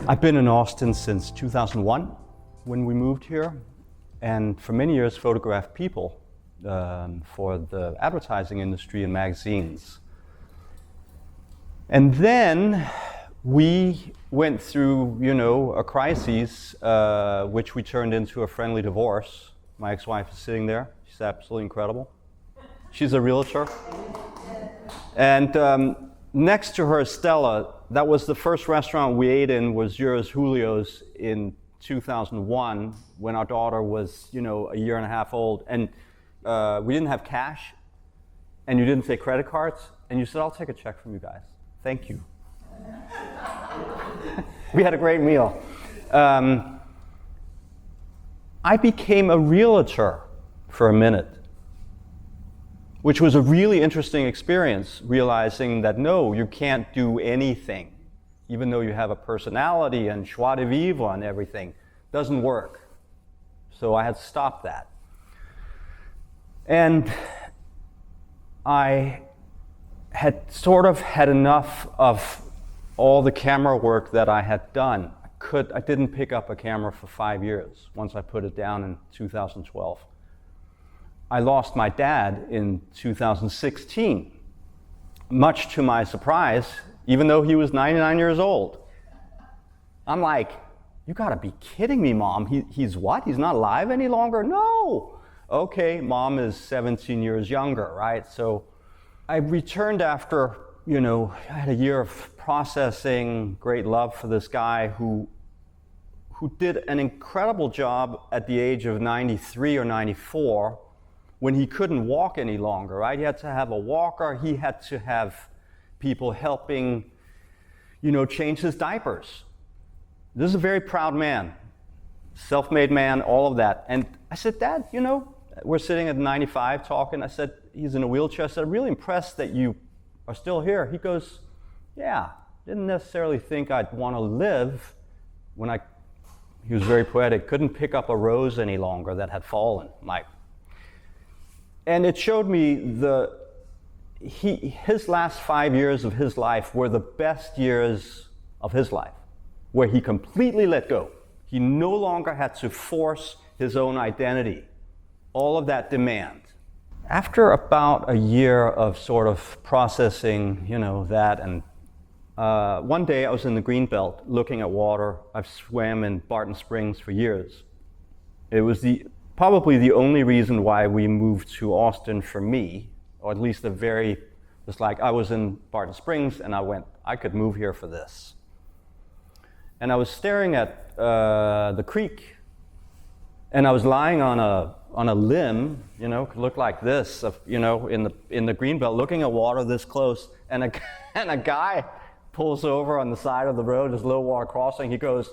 I've been in Austin since 2001 when we moved here, and for many years photographed people for the advertising industry and magazines. And then we went through, a crisis, which we turned into a friendly divorce. My ex-wife is sitting there. She's absolutely incredible. She's a realtor. And next to her, Stella, that was the first restaurant we ate in, was yours, Julio's, in 2001, when our daughter was, a year and a half old. And we didn't have cash, and you didn't take credit cards, and you said, I'll take a check from you guys. Thank you. We had a great meal. I became a realtor for a minute, which was a really interesting experience, realizing that no, you can't do anything, even though you have a personality and joie de vivre and everything. Doesn't work. So I had to stop that. And I had sort of had enough of all the camera work that I had done. I didn't pick up a camera for 5 years once I put it down in 2012. I lost my dad in 2016, much to my surprise, even though he was 99 years old. I'm like, you gotta be kidding me, Mom. He's what? He's not alive any longer? No! Okay, Mom is 17 years younger, right? So I returned after, I had a year of processing, great love for this guy who did an incredible job at the age of 93 or 94 when he couldn't walk any longer, right? He had to have a walker, he had to have people helping, change his diapers. This is a very proud man, self-made man, all of that. And I said, Dad, we're sitting at 95 talking. I said, he's in a wheelchair. I said, I'm really impressed that you are still here. He goes, yeah, didn't necessarily think I'd want to live when he was very poetic, couldn't pick up a rose any longer that had fallen. And it showed me his last 5 years of his life were the best years of his life, where he completely let go. He no longer had to force his own identity, all of that demand. After about a year of sort of processing, that, and one day I was in the Greenbelt looking at water. I've swam in Barton Springs for years. It was probably the only reason why we moved to Austin for me, or at least it's like I was in Barton Springs and I could move here for this. And I was staring at the creek, and I was lying on a limb, could look like this, in the Greenbelt, looking at water this close, and a guy pulls over on the side of the road, this low water crossing. He goes,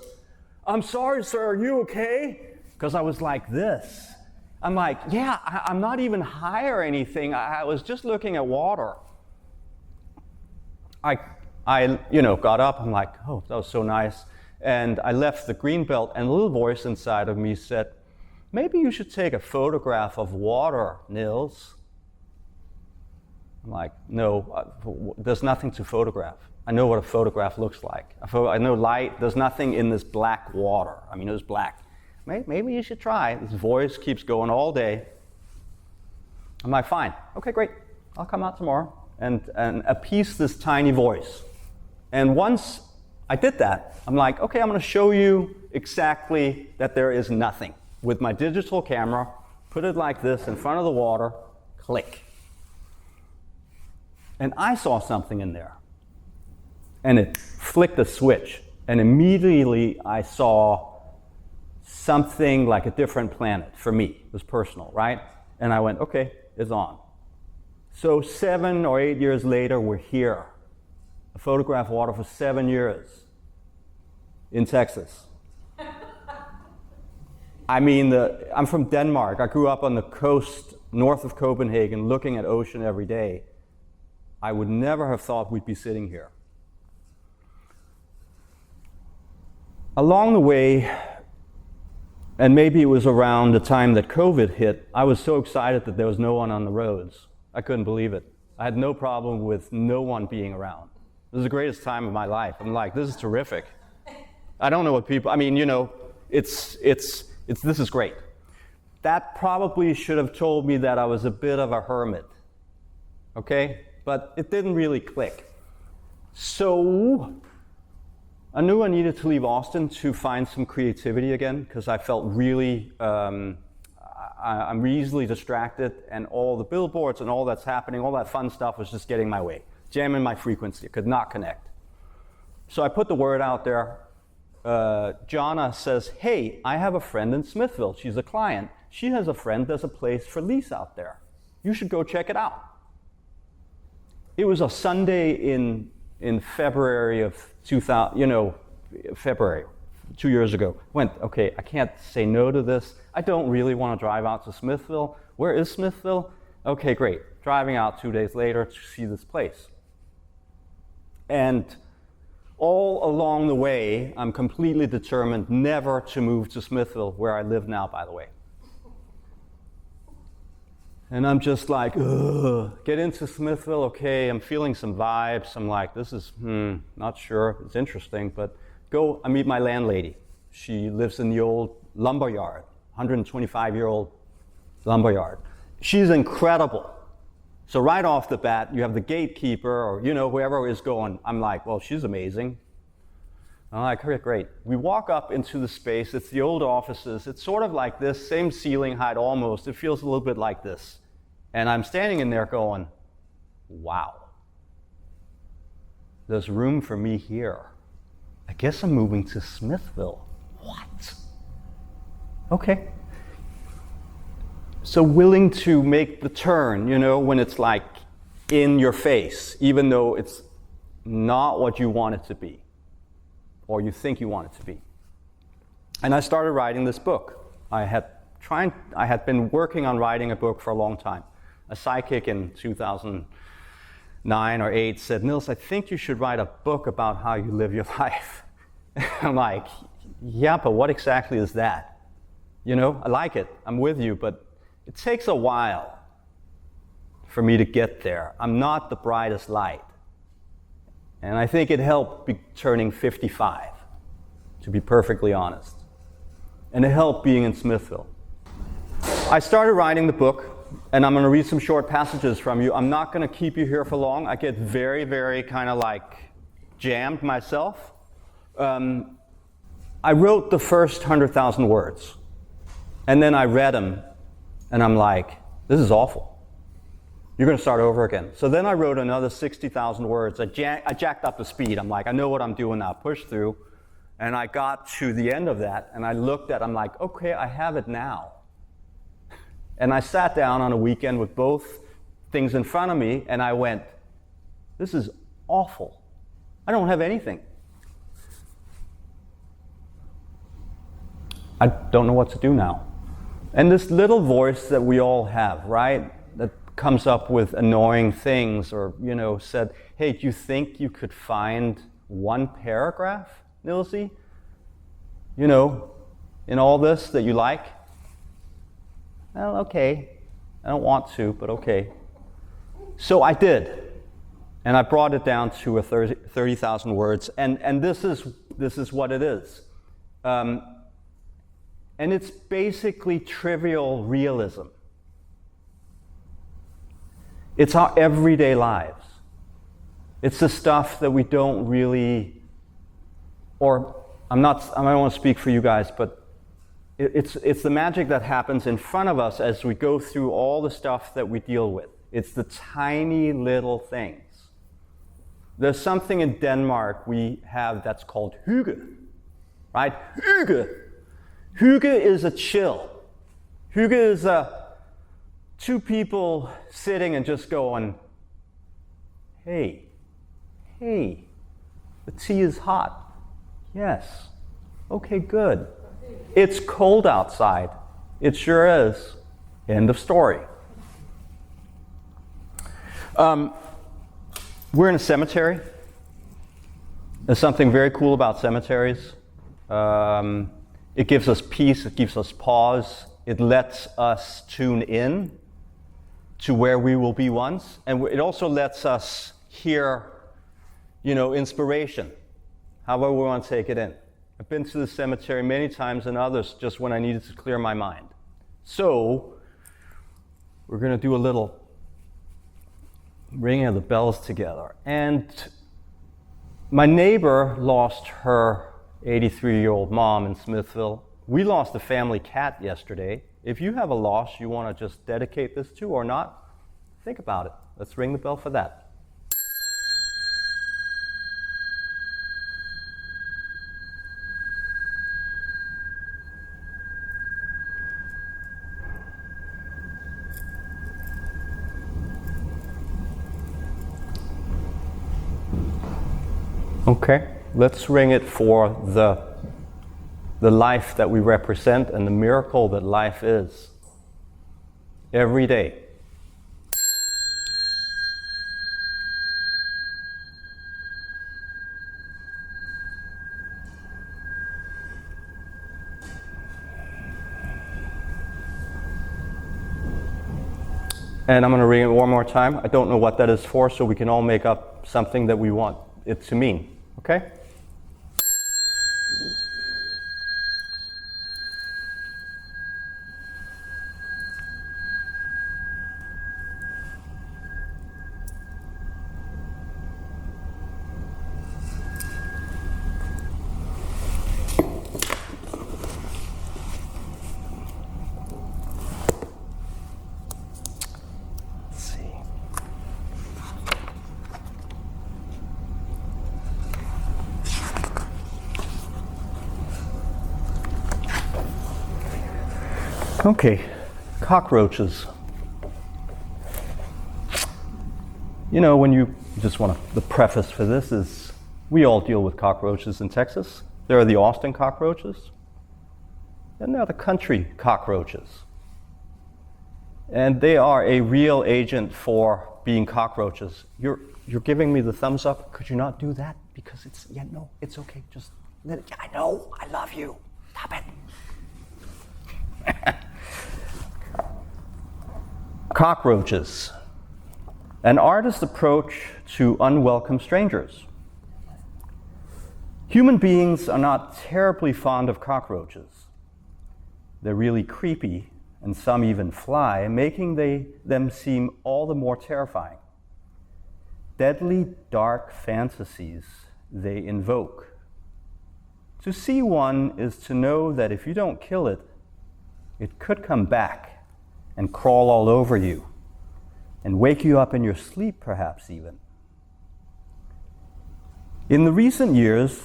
I'm sorry, sir, are you okay? Because I was like this. I'm like, yeah, I'm not even high or anything. I was just looking at water. I got up. I'm like, oh, that was so nice. And I left the Greenbelt, and a little voice inside of me said, maybe you should take a photograph of water, Nils. I'm like, no, there's nothing to photograph. I know what a photograph looks like. I know light, there's nothing in this black water. It was black. Maybe you should try. This voice keeps going all day. I'm like, fine, okay, great. I'll come out tomorrow and appease this tiny voice. And once I did that, I'm like, okay, I'm gonna show you exactly that there is nothing. With my digital camera, put it like this in front of the water, click. And I saw something in there. And it flicked a switch. And immediately I saw something like a different planet for me. It was personal, right? And I went, okay, it's on. So 7 or 8 years later, we're here. I photographed water for 7 years in Texas. I'm from Denmark. I grew up on the coast north of Copenhagen, looking at ocean every day. I would never have thought we'd be sitting here. Along the way, and maybe it was around the time that COVID hit, I was so excited that there was no one on the roads. I couldn't believe it. I had no problem with no one being around. This is the greatest time of my life. I'm like, this is terrific. I don't know what people, I mean, this is great. That probably should have told me that I was a bit of a hermit, okay? But it didn't really click. So I knew I needed to leave Austin to find some creativity again, because I felt really, I'm easily distracted, and all the billboards and all that's happening, all that fun stuff was just getting my way, jamming my frequency. I could not connect. So I put the word out there. Jonna says, hey, I have a friend in Smithville. She's a client. She has a friend that's a place for lease out there. You should go check it out. It was a Sunday in February of 2000, February, 2 years ago. Went, okay, I can't say no to this. I don't really want to drive out to Smithville. Where is Smithville? Okay, great. Driving out 2 days later to see this place. And all along the way, I'm completely determined never to move to Smithville, where I live now, by the way. And I'm just like, ugh, get into Smithville, okay, I'm feeling some vibes. I'm like, this is, not sure, it's interesting, but I meet my landlady. She lives in the old lumber yard, 125-year-old lumber yard. She's incredible. So right off the bat, you have the gatekeeper or, whoever is going, I'm like, well, she's amazing. I'm like, okay, great. We walk up into the space. It's the old offices. It's sort of like this, same ceiling height almost. It feels a little bit like this. And I'm standing in there going, wow, there's room for me here. I guess I'm moving to Smithville. What? Okay. So willing to make the turn, when it's like in your face, even though it's not what you want it to be, or you think you want it to be. And I started writing this book. I had been working on writing a book for a long time. A psychic in 2009 or 8 said, Nils, I think you should write a book about how you live your life. I'm like, yeah, but what exactly is that? I like it, I'm with you, but it takes a while for me to get there. I'm not the brightest light. And I think it helped turning 55, to be perfectly honest. And it helped being in Smithville. I started writing the book, and I'm going to read some short passages from you. I'm not going to keep you here for long. I get very, very kind of like jammed myself. I wrote the first 100,000 words, and then I read them, and I'm like, this is awful. You're going to start over again. So then I wrote another 60,000 words. I jacked up the speed. I'm like, I know what I'm doing now. Push through. And I got to the end of that, and I looked at it. I'm like, okay, I have it now. And I sat down on a weekend with both things in front of me, and I went, this is awful. I don't have anything. I don't know what to do now. And this little voice that we all have, right, that comes up with annoying things or, said, hey, do you think you could find one paragraph, Nilsy, in all this that you like? Well, okay. I don't want to, but okay. So I did. And I brought it down to 30,000 words. And this is what it is. And it's basically trivial realism. It's our everyday lives. It's the stuff that we don't really, or I don't want to speak for you guys, but it's the magic that happens in front of us as we go through all the stuff that we deal with. It's the tiny little things. There's something in Denmark we have that's called hygge, right? Hygge. Hygge is a chill. Hygge is two people sitting and just going, hey, the tea is hot. Yes. Okay, good. It's cold outside. It sure is. End of story. We're in a cemetery. There's something very cool about cemeteries. It gives us peace. It gives us pause. It lets us tune in to where we will be once. And it also lets us hear, inspiration, however we want to take it in. I've been to the cemetery many times and others just when I needed to clear my mind. So, we're going to do a little ringing of the bells together. And my neighbor lost her 83-year-old mom in Smithville. We lost a family cat yesterday. If you have a loss you want to just dedicate this to or not, think about it. Let's ring the bell for that. Okay, let's ring it for the life that we represent and the miracle that life is every day. And I'm going to ring it one more time. I don't know what that is for, so we can all make up something that we want it to mean. Okay? Okay, cockroaches. You know, when you just want to, the preface for this is we all deal with cockroaches in Texas. There are the Austin cockroaches, and there are the country cockroaches. And they are a real agent for being cockroaches. You're giving me the thumbs up. Could you not do that? Because it's, yeah, no, it's okay. Just let it, I know, I love you. Stop it. Cockroaches, an artist's approach to unwelcome strangers. Human beings are not terribly fond of cockroaches. They're really creepy, and some even fly, making them seem all the more terrifying. Deadly, dark fantasies they invoke. To see one is to know that if you don't kill it, it could come back and crawl all over you, and wake you up in your sleep perhaps even. In the recent years,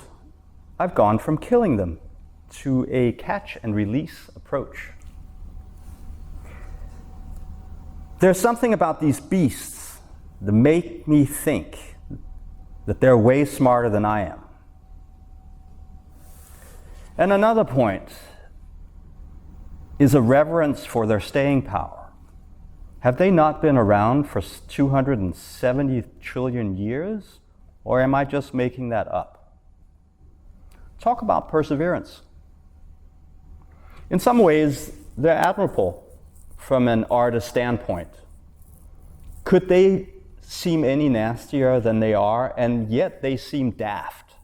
I've gone from killing them to a catch and release approach. There's something about these beasts that make me think that they're way smarter than I am. And another point is a reverence for their staying power. Have they not been around for 270 trillion years? Or am I just making that up? Talk about perseverance. In some ways, they're admirable from an artist's standpoint. Could they seem any nastier than they are, and yet they seem daft?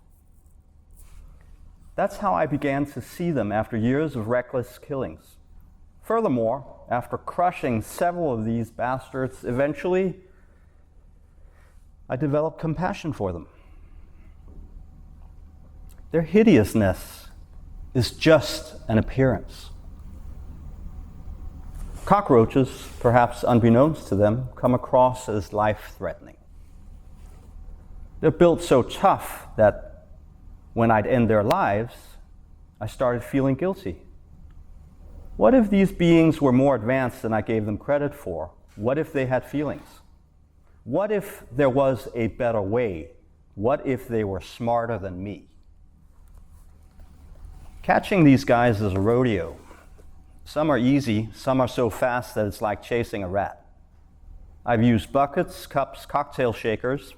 That's how I began to see them after years of reckless killings. Furthermore, after crushing several of these bastards, eventually I developed compassion for them. Their hideousness is just an appearance. Cockroaches, perhaps unbeknownst to them, come across as life-threatening. They're built so tough that when I'd end their lives, I started feeling guilty. What if these beings were more advanced than I gave them credit for? What if they had feelings? What if there was a better way? What if they were smarter than me? Catching these guys is a rodeo. Some are easy, some are so fast that it's like chasing a rat. I've used buckets, cups, cocktail shakers,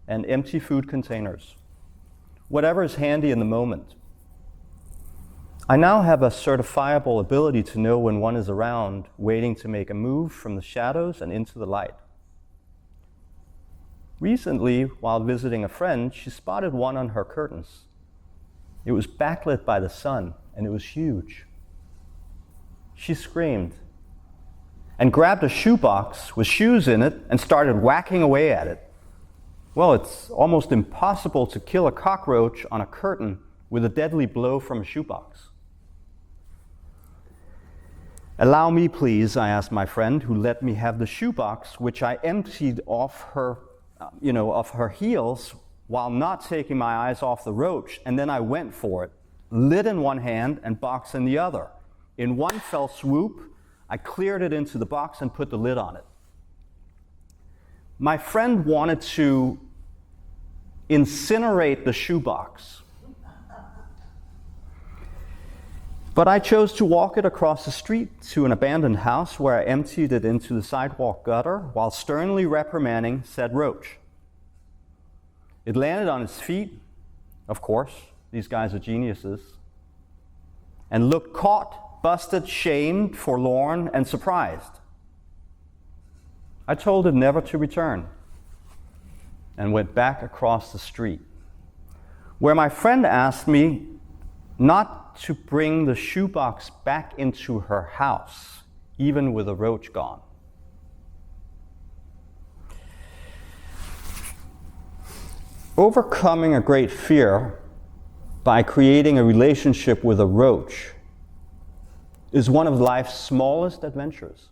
and empty food containers. Whatever is handy in the moment. I now have a certifiable ability to know when one is around, waiting to make a move from the shadows and into the light. Recently, while visiting a friend, she spotted one on her curtains. It was backlit by the sun, and it was huge. She screamed and grabbed a shoebox with shoes in it and started whacking away at it. Well, it's almost impossible to kill a cockroach on a curtain with a deadly blow from a shoebox. "Allow me, please," I asked my friend, who let me have the shoebox, which I emptied off her heels while not taking my eyes off the roach, and then I went for it, lid in one hand and box in the other. In one fell swoop, I cleared it into the box and put the lid on it. My friend wanted to incinerate the shoebox, but I chose to walk it across the street to an abandoned house where I emptied it into the sidewalk gutter while sternly reprimanding said roach. It landed on its feet, of course, these guys are geniuses, and looked caught, busted, shamed, forlorn, and surprised. I told it never to return and went back across the street, where my friend asked me not to bring the shoebox back into her house, even with a roach gone. Overcoming a great fear by creating a relationship with a roach is one of life's smallest adventures.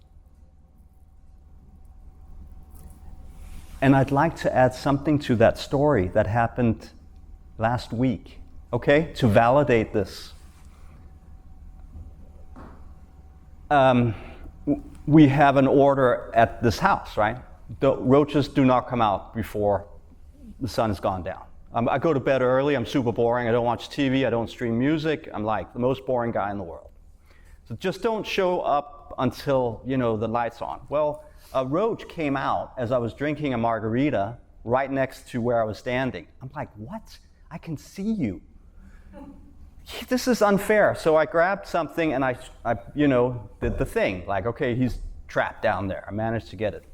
And I'd like to add something to that story that happened last week, okay, to validate this. We have an order at this house, right? The roaches do not come out before the sun has gone down. I go to bed early, I'm super boring, I don't watch TV, I don't stream music, I'm like the most boring guy in the world. So just don't show up until, the light's on. Well, a roach came out as I was drinking a margarita right next to where I was standing. I'm like, what? I can see you. This is unfair. So I grabbed something and I did the thing. Like, okay, he's trapped down there. I managed to get it.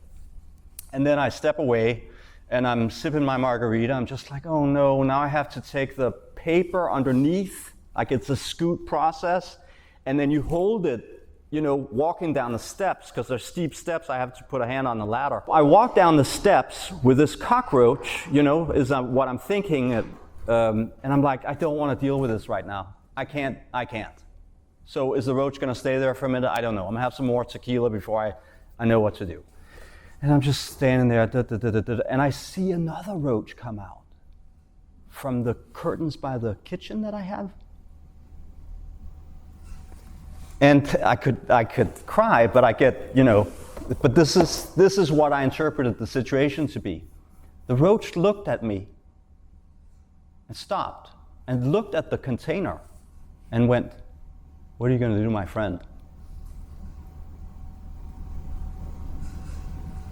And then I step away and I'm sipping my margarita. I'm just like, oh no, now I have to take the paper underneath, like it's a scoot process. And then you hold it, walking down the steps, because they're steep steps, I have to put a hand on the ladder. I walk down the steps with this cockroach, is what I'm thinking. And I'm like, I don't want to deal with this right now. I can't. So is the roach going to stay there for a minute? I don't know. I'm going to have some more tequila before I know what to do. And I'm just standing there, and I see another roach come out from the curtains by the kitchen that I have. And I could cry, but I get, but this is what I interpreted the situation to be. The roach looked at me and stopped and looked at the container and went, "What are you going to do, my friend?"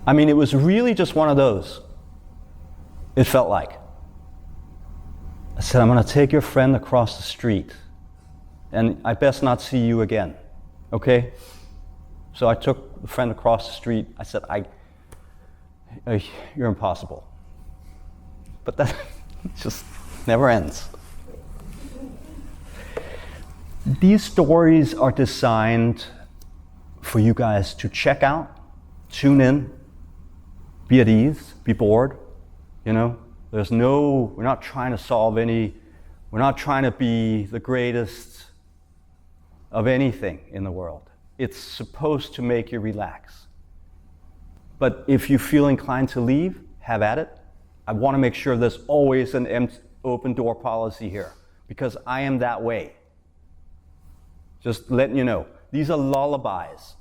I mean, it was really just one of those. It felt like. I said, "I'm going to take your friend across the street, and I best not see you again, okay?" So I took the friend across the street. I said, "You're impossible." But that just never ends. These stories are designed for you guys to check out, tune in, be at ease, be bored. We're not trying to solve we're not trying to be the greatest of anything in the world. It's supposed to make you relax. But if you feel inclined to leave, have at it. I want to make sure there's always an open door policy here, because I am that way. Just letting you know. These are lullabies.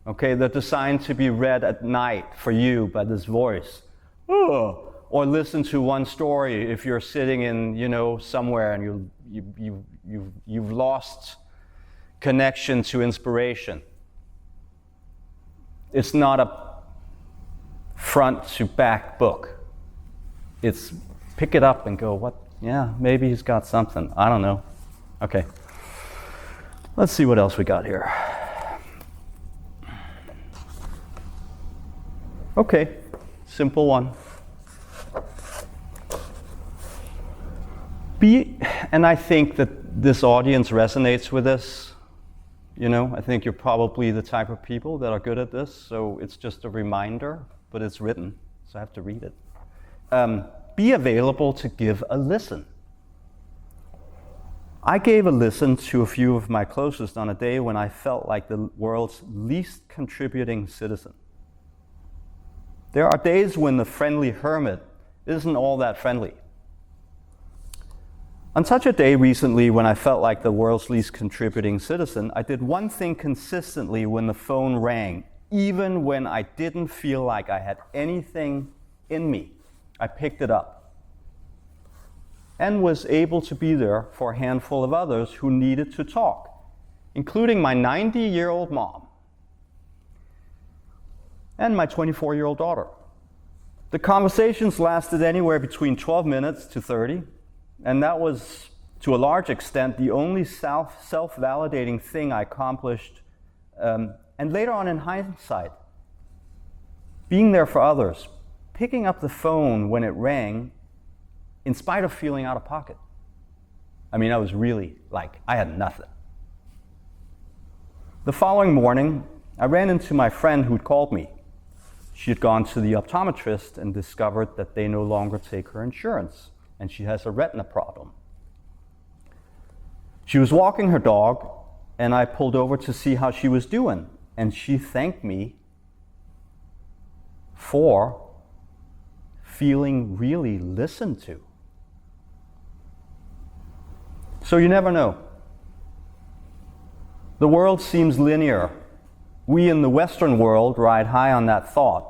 Okay, they're designed to be read at night for you by this voice. Oh. Or listen to one story if you're sitting in, somewhere and you've lost connection to inspiration. It's not a front to back book. It's pick it up and go, what? Yeah, maybe he's got something. I don't know. Okay. Let's see what else we got here. Okay, simple one. And I think that this audience resonates with this. I think you're probably the type of people that are good at this, so it's just a reminder, but it's written, so I have to read it. Be available to give a listen. I gave a listen to a few of my closest on a day when I felt like the world's least contributing citizen. There are days when the friendly hermit isn't all that friendly. On such a day recently when I felt like the world's least contributing citizen, I did one thing consistently when the phone rang, even when I didn't feel like I had anything in me. I picked it up and was able to be there for a handful of others who needed to talk, including my 90-year-old mom and my 24-year-old daughter. The conversations lasted anywhere between 12 minutes to 30, and that was, to a large extent, the only self-validating thing I accomplished. And later on in hindsight, being there for others, picking up the phone when it rang, in spite of feeling out of pocket. I was really I had nothing. The following morning, I ran into my friend who'd called me. She had gone to the optometrist and discovered that they no longer take her insurance, and she has a retina problem. She was walking her dog, and I pulled over to see how she was doing, and she thanked me for feeling really listened to. So you never know. The world seems linear. We in the Western world ride high on that thought.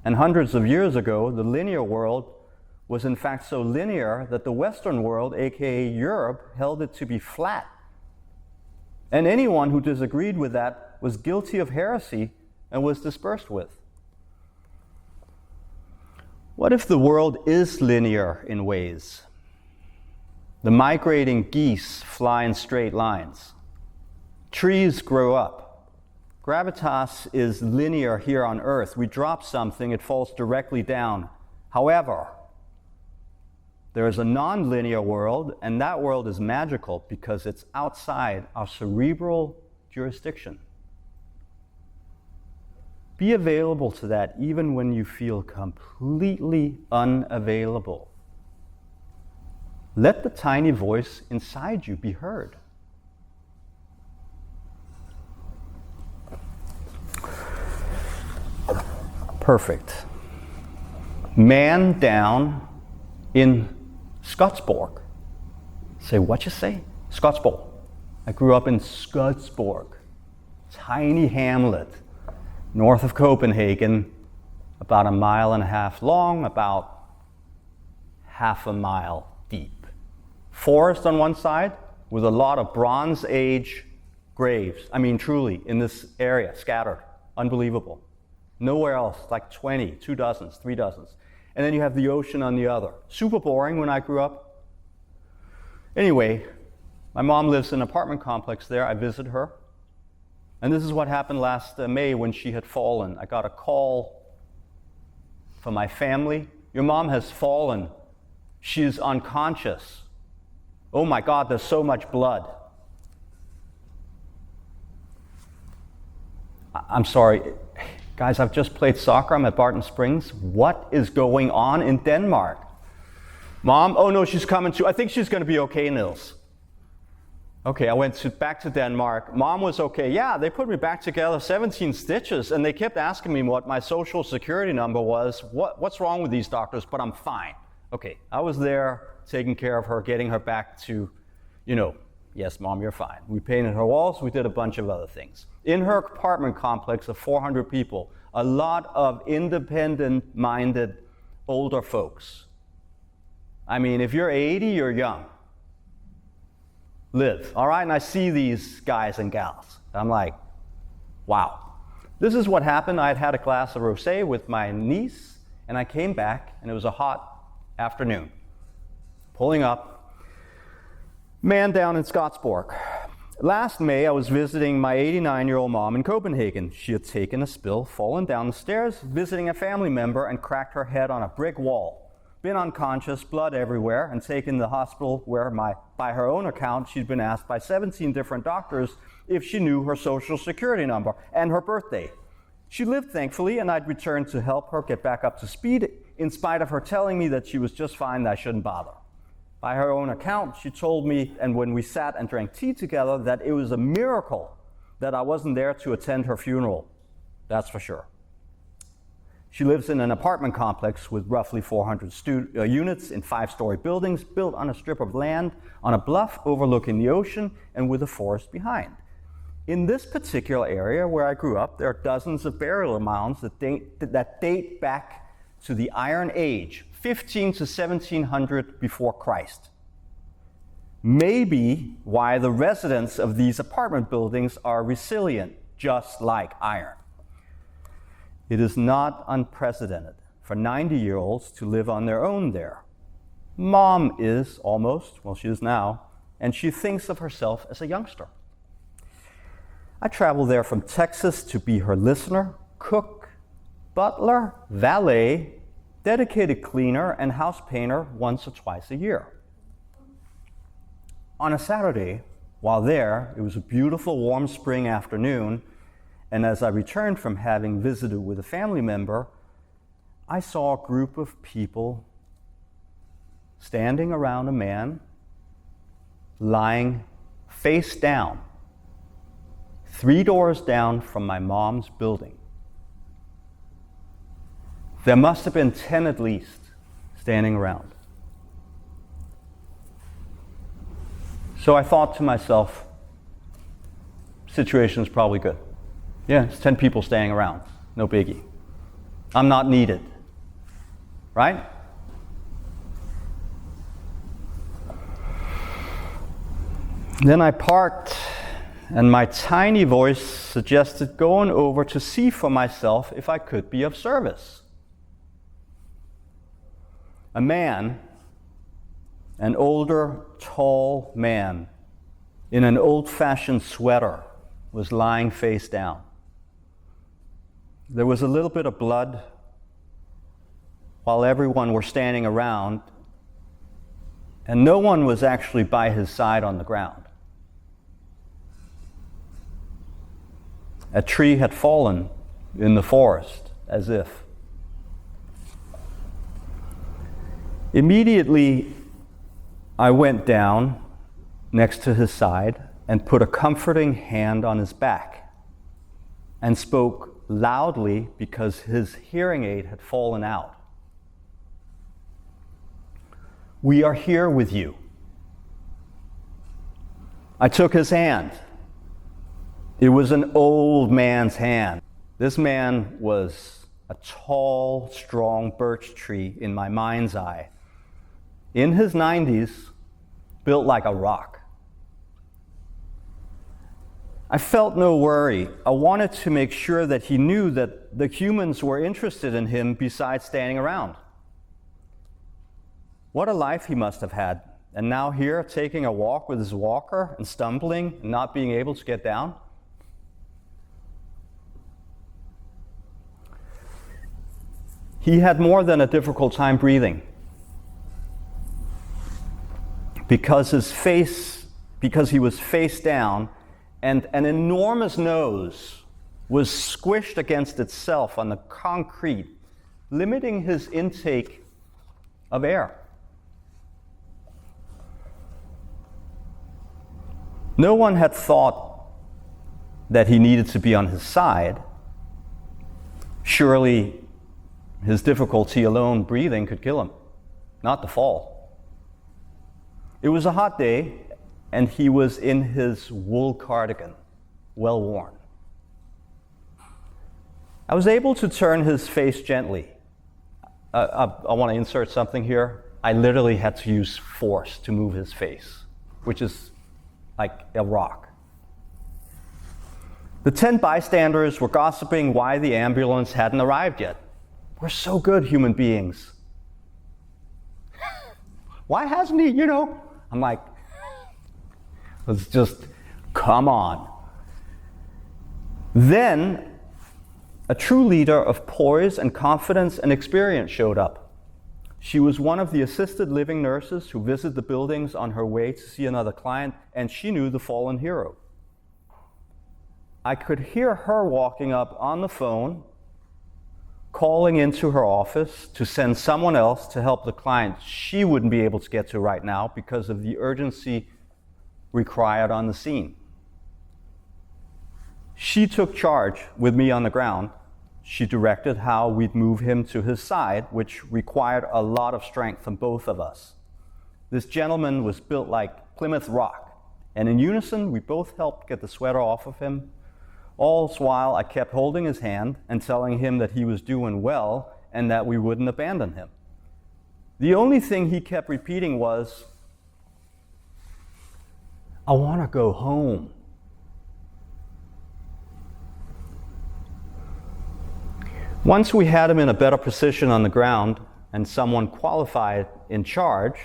And hundreds of years ago, the linear world was in fact so linear that the Western world, aka Europe, held it to be flat. And anyone who disagreed with that was guilty of heresy and was dispersed with. What if the world is linear in ways? The migrating geese fly in straight lines. Trees grow up. Gravitas is linear here on Earth. We drop something, it falls directly down. However, there is a non-linear world, and that world is magical because it's outside our cerebral jurisdiction. Be available to that even when you feel completely unavailable. Let the tiny voice inside you be heard. Perfect. Man down in Scottsborg. Say, what you say? Scottsborg. I grew up in Scottsborg, tiny hamlet north of Copenhagen, about 1.5 miles long, about half a mile deep. Forest on one side with a lot of Bronze Age graves. Truly, in this area, scattered. Unbelievable. Nowhere else, like 20, 2 dozens, 3 dozens. And then you have the ocean on the other. Super boring when I grew up. Anyway, my mom lives in an apartment complex there. I visit her. And this is what happened last May when she had fallen. I got a call from my family. Your mom has fallen. She's unconscious. Oh my God, there's so much blood. I'm sorry. Guys, I've just played soccer. I'm at Barton Springs. What is going on in Denmark? Mom? Oh no, she's coming too. I think she's going to be okay, Nils. Okay, I went back to Denmark. Mom was okay. Yeah, they put me back together, 17 stitches, and they kept asking me what my social security number was. What's wrong with these doctors? But I'm fine. Okay, I was there taking care of her, getting her back to, yes, Mom, you're fine. We painted her walls. We did a bunch of other things. In her apartment complex of 400 people, a lot of independent-minded older folks. If you're 80, you're young. Live, all right? And I see these guys and gals. I'm like, wow. This is what happened. I had a glass of rosé with my niece, and I came back, and it was a hot afternoon. Pulling up, man down in Scottsborg. Last May, I was visiting my 89-year-old mom in Copenhagen. She had taken a spill, fallen down the stairs, visiting a family member, and cracked her head on a brick wall. been unconscious, blood everywhere, and taken to the hospital where, by her own account, she'd been asked by 17 different doctors if she knew her social security number and her birthday. She lived, thankfully, and I'd returned to help her get back up to speed, in spite of her telling me that she was just fine, that I shouldn't bother. By her own account, she told me, and when we sat and drank tea together, that it was a miracle that I wasn't there to attend her funeral. That's for sure. She lives in an apartment complex with roughly 400 units in 5-story buildings built on a strip of land on a bluff overlooking the ocean and with a forest behind. In this particular area where I grew up, there are dozens of burial mounds that date back to the Iron Age, 15 to 1700 before Christ. Maybe why the residents of these apartment buildings are resilient, just like iron. It is not unprecedented for 90-year-olds to live on their own there. Mom is almost, well, she is now, and she thinks of herself as a youngster. I travel there from Texas to be her listener, cook, butler, valet, dedicated cleaner, and house painter once or twice a year. On a Saturday, while there, it was a beautiful warm spring afternoon, and as I returned from having visited with a family member, I saw a group of people standing around a man lying face down, 3 doors down from my mom's building. There must have been 10 at least standing around. So I thought to myself, situation is probably good. Yeah, it's 10 people staying around, no biggie. I'm not needed, right? Then I parked, and my tiny voice suggested going over to see for myself if I could be of service. A man, an older, tall man, in an old-fashioned sweater, was lying face down. There was a little bit of blood while everyone were standing around, and no one was actually by his side on the ground. A tree had fallen in the forest, as if. Immediately, I went down next to his side and put a comforting hand on his back and spoke loudly because his hearing aid had fallen out. "We are here with you." I took his hand. It was an old man's hand. This man was a tall, strong birch tree in my mind's eye. In his 90s, built like a rock. I felt no worry. I wanted to make sure that he knew that the humans were interested in him besides standing around. What a life he must have had. And now here, taking a walk with his walker and stumbling and not being able to get down. He had more than a difficult time breathing. Because he was face down, and an enormous nose was squished against itself on the concrete, limiting his intake of air. No one had thought that he needed to be on his side. Surely his difficulty alone breathing could kill him, not the fall. It was a hot day, and he was in his wool cardigan, well worn. I was able to turn his face gently. I want to insert something here. I literally had to use force to move his face, which is like a rock. The 10 bystanders were gossiping why the ambulance hadn't arrived yet. We're so good human beings. Why hasn't he, I'm like, let's just, come on. Then, a true leader of poise and confidence and experience showed up. She was one of the assisted living nurses who visited the buildings on her way to see another client, and she knew the fallen hero. I could hear her walking up on the phone, calling into her office to send someone else to help the client she wouldn't be able to get to right now because of the urgency required on the scene. She took charge with me on the ground. She directed how we'd move him to his side, which required a lot of strength from both of us. This gentleman was built like Plymouth Rock, and in unison, we both helped get the sweater off of him. All this while, I kept holding his hand and telling him that he was doing well and that we wouldn't abandon him. The only thing he kept repeating was, "I want to go home." Once we had him in a better position on the ground and someone qualified in charge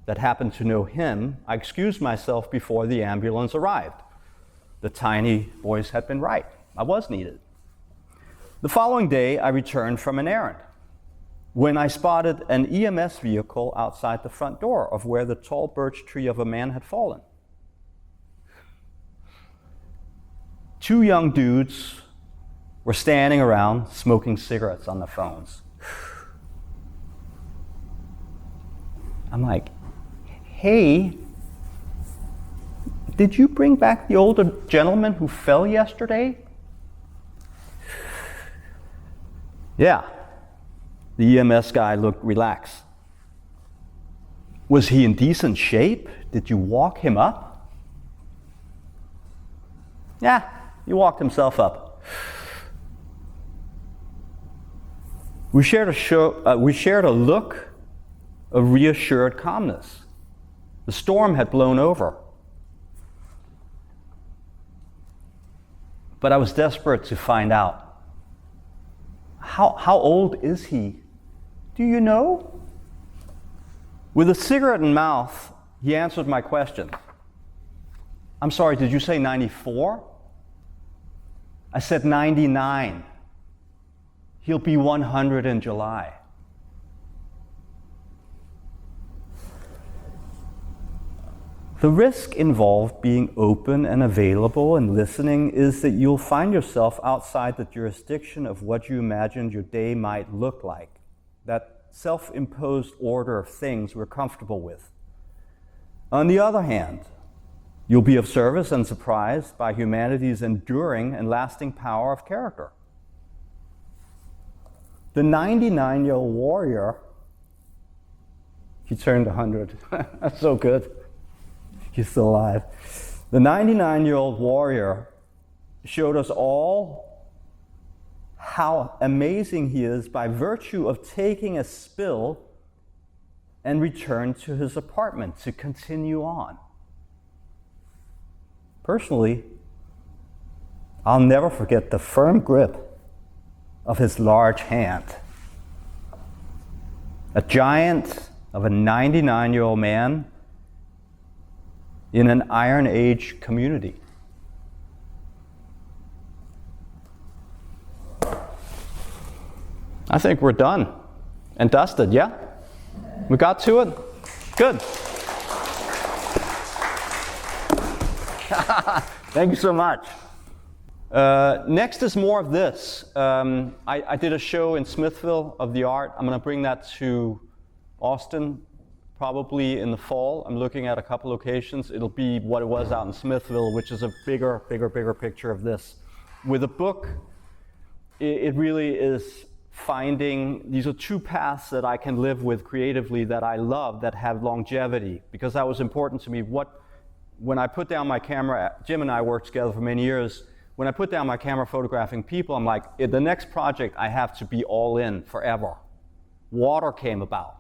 that happened to know him, I excused myself before the ambulance arrived. The tiny voice had been right. I was needed. The following day, I returned from an errand when I spotted an EMS vehicle outside the front door of where the tall birch tree of a man had fallen. Two young dudes were standing around smoking cigarettes on their phones. I'm like, "Hey, did you bring back the older gentleman who fell yesterday?" Yeah. The EMS guy looked relaxed. "Was he in decent shape? Did you walk him up?" "Yeah, he walked himself up." We shared a look of reassured calmness. The storm had blown over. But I was desperate to find out. How old is he? Do you know? With a cigarette in mouth, he answered my question. "I'm sorry, did you say 94? I said 99. He'll be 100 in July." The risk involved being open and available and listening is that you'll find yourself outside the jurisdiction of what you imagined your day might look like, that self-imposed order of things we're comfortable with. On the other hand, you'll be of service and surprised by humanity's enduring and lasting power of character. The 99-year-old warrior, he turned 100. That's so good. He's still alive. The 99-year-old warrior showed us all how amazing he is by virtue of taking a spill and return to his apartment to continue on. Personally, I'll never forget the firm grip of his large hand. A giant of a 99-year-old man in an Iron Age community. I think we're done and dusted, yeah? We got to it? Good. Thank you so much. Next is more of this. I did a show in Smithville of the art. I'm going to bring that to Austin probably in the fall. I'm looking at a couple locations. It'll be what it was out in Smithville, which is a bigger picture of this. With a book, it really is finding, these are two paths that I can live with creatively that I love, that have longevity, because that was important to me. When I put down my camera, Jim and I worked together for many years. When I put down my camera photographing people, I'm like, the next project I have to be all in forever. Water came about.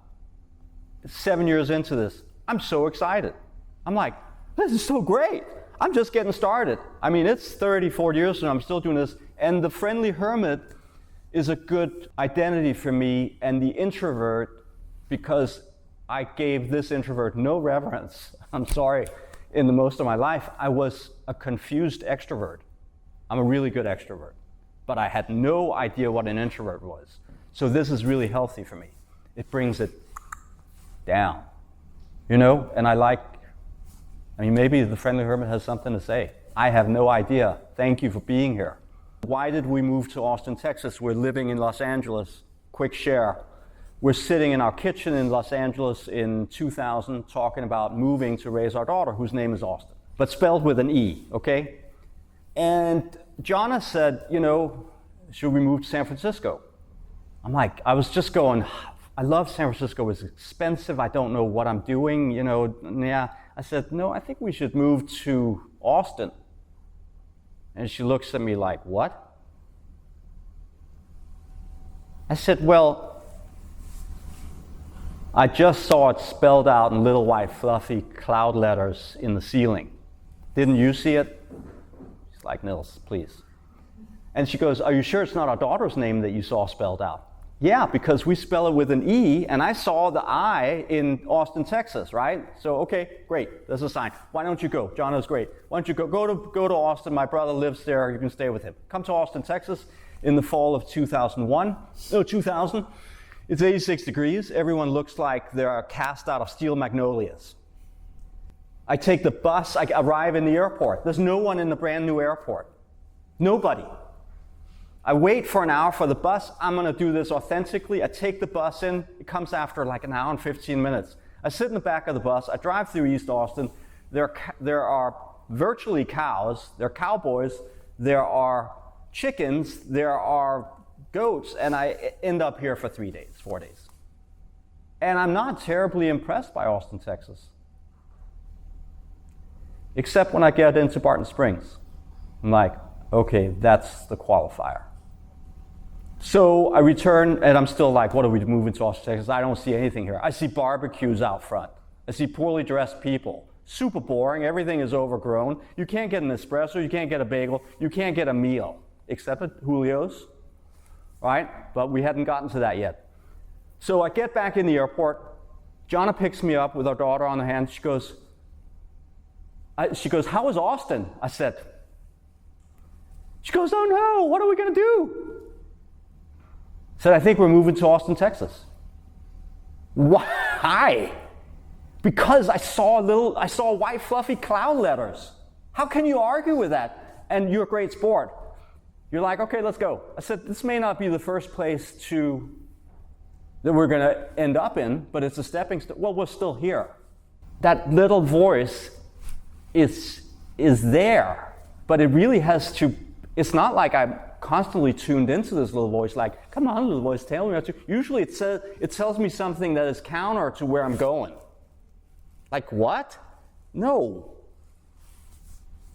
7 years into this, I'm so excited. I'm like, this is so great. I'm just getting started. I mean, it's 30, 40 years and I'm still doing this. And the friendly hermit is a good identity for me, and the introvert, because I gave this introvert no reverence. I'm sorry. In the most of my life, I was a confused extrovert. I'm a really good extrovert, but I had no idea what an introvert was. So this is really healthy for me. it brings it down. You know, and maybe the Friendly Hermit has something to say. I have no idea. Thank you for being here. Why did we move to Austin, Texas? We're living in Los Angeles. Quick share. We're sitting in our kitchen in Los Angeles in 2000 talking about moving to raise our daughter, whose name is Austin, but spelled with an E, okay? And Jonna said, you know, should we move to San Francisco? I was just going, I love San Francisco. It's expensive. I don't know what I'm doing, you know. Yeah. I said, no, I think we should move to Austin. And she looks at me like, what? I said, well, I just saw it spelled out in little white fluffy cloud letters in the ceiling. Didn't you see it? She's like, Nils, please. And she goes, are you sure it's not our daughter's name that you saw spelled out? Yeah, because we spell it with an E, and I saw the I in Austin, Texas, right? So, okay, great, there's a sign. Why don't you go? Jonna's great. Why don't you go to Austin? My brother lives there, you can stay with him. Come to Austin, Texas in the fall of 2000. It's 86 degrees. Everyone looks like they're cast out of steel magnolias. I take the bus, I arrive in the airport. There's no one in the brand new airport. Nobody. I wait for an hour for the bus. I'm going to do this authentically. I take the bus in. It comes after like an hour and 15 minutes. I sit in the back of the bus. I drive through East Austin. There are virtually cows. There are cowboys. There are chickens. There are goats. And I end up here for 4 days. And I'm not terribly impressed by Austin, Texas. Except when I get into Barton Springs. I'm like, okay, that's the qualifier. So I return, and I'm still like, what are we moving to Austin, Texas? I don't see anything here. I see barbecues out front. I see poorly dressed people. Super boring. Everything is overgrown. You can't get an espresso. You can't get a bagel. You can't get a meal, except at Julio's, right? But we hadn't gotten to that yet. So I get back in the airport. Jonna picks me up with our daughter on the hand. She goes, how was Austin? I said. She goes, oh no, what are we going to do? I said, I think we're moving to Austin, Texas. Why? Because I saw white fluffy cloud letters. How can you argue with that? And you're a great sport. You're like, okay, let's go. I said, this may not be the first place that we're going to end up in, but it's a stepping stone. Well, we're still here. That little voice is there, but it really has to. It's not like I'm constantly tuned into this little voice, like, come on, little voice, tell me what to. Usually it tells me something that is counter to where I'm going. Like, what? No.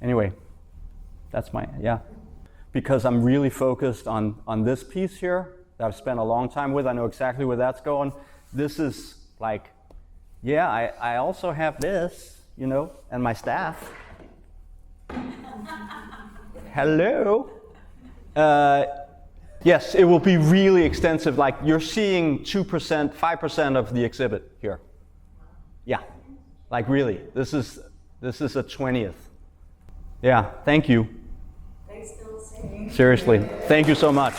Anyway, that's because I'm really focused on this piece here that I've spent a long time with. I know exactly where that's going. This is like, I also have this, and my staff. Hello. Yes, it will be really extensive. Like you're seeing 2%, 5% of the exhibit here. Yeah, like really. This is a 20th. Yeah, thank you. Thanks, Nils. Seriously, thank you so much.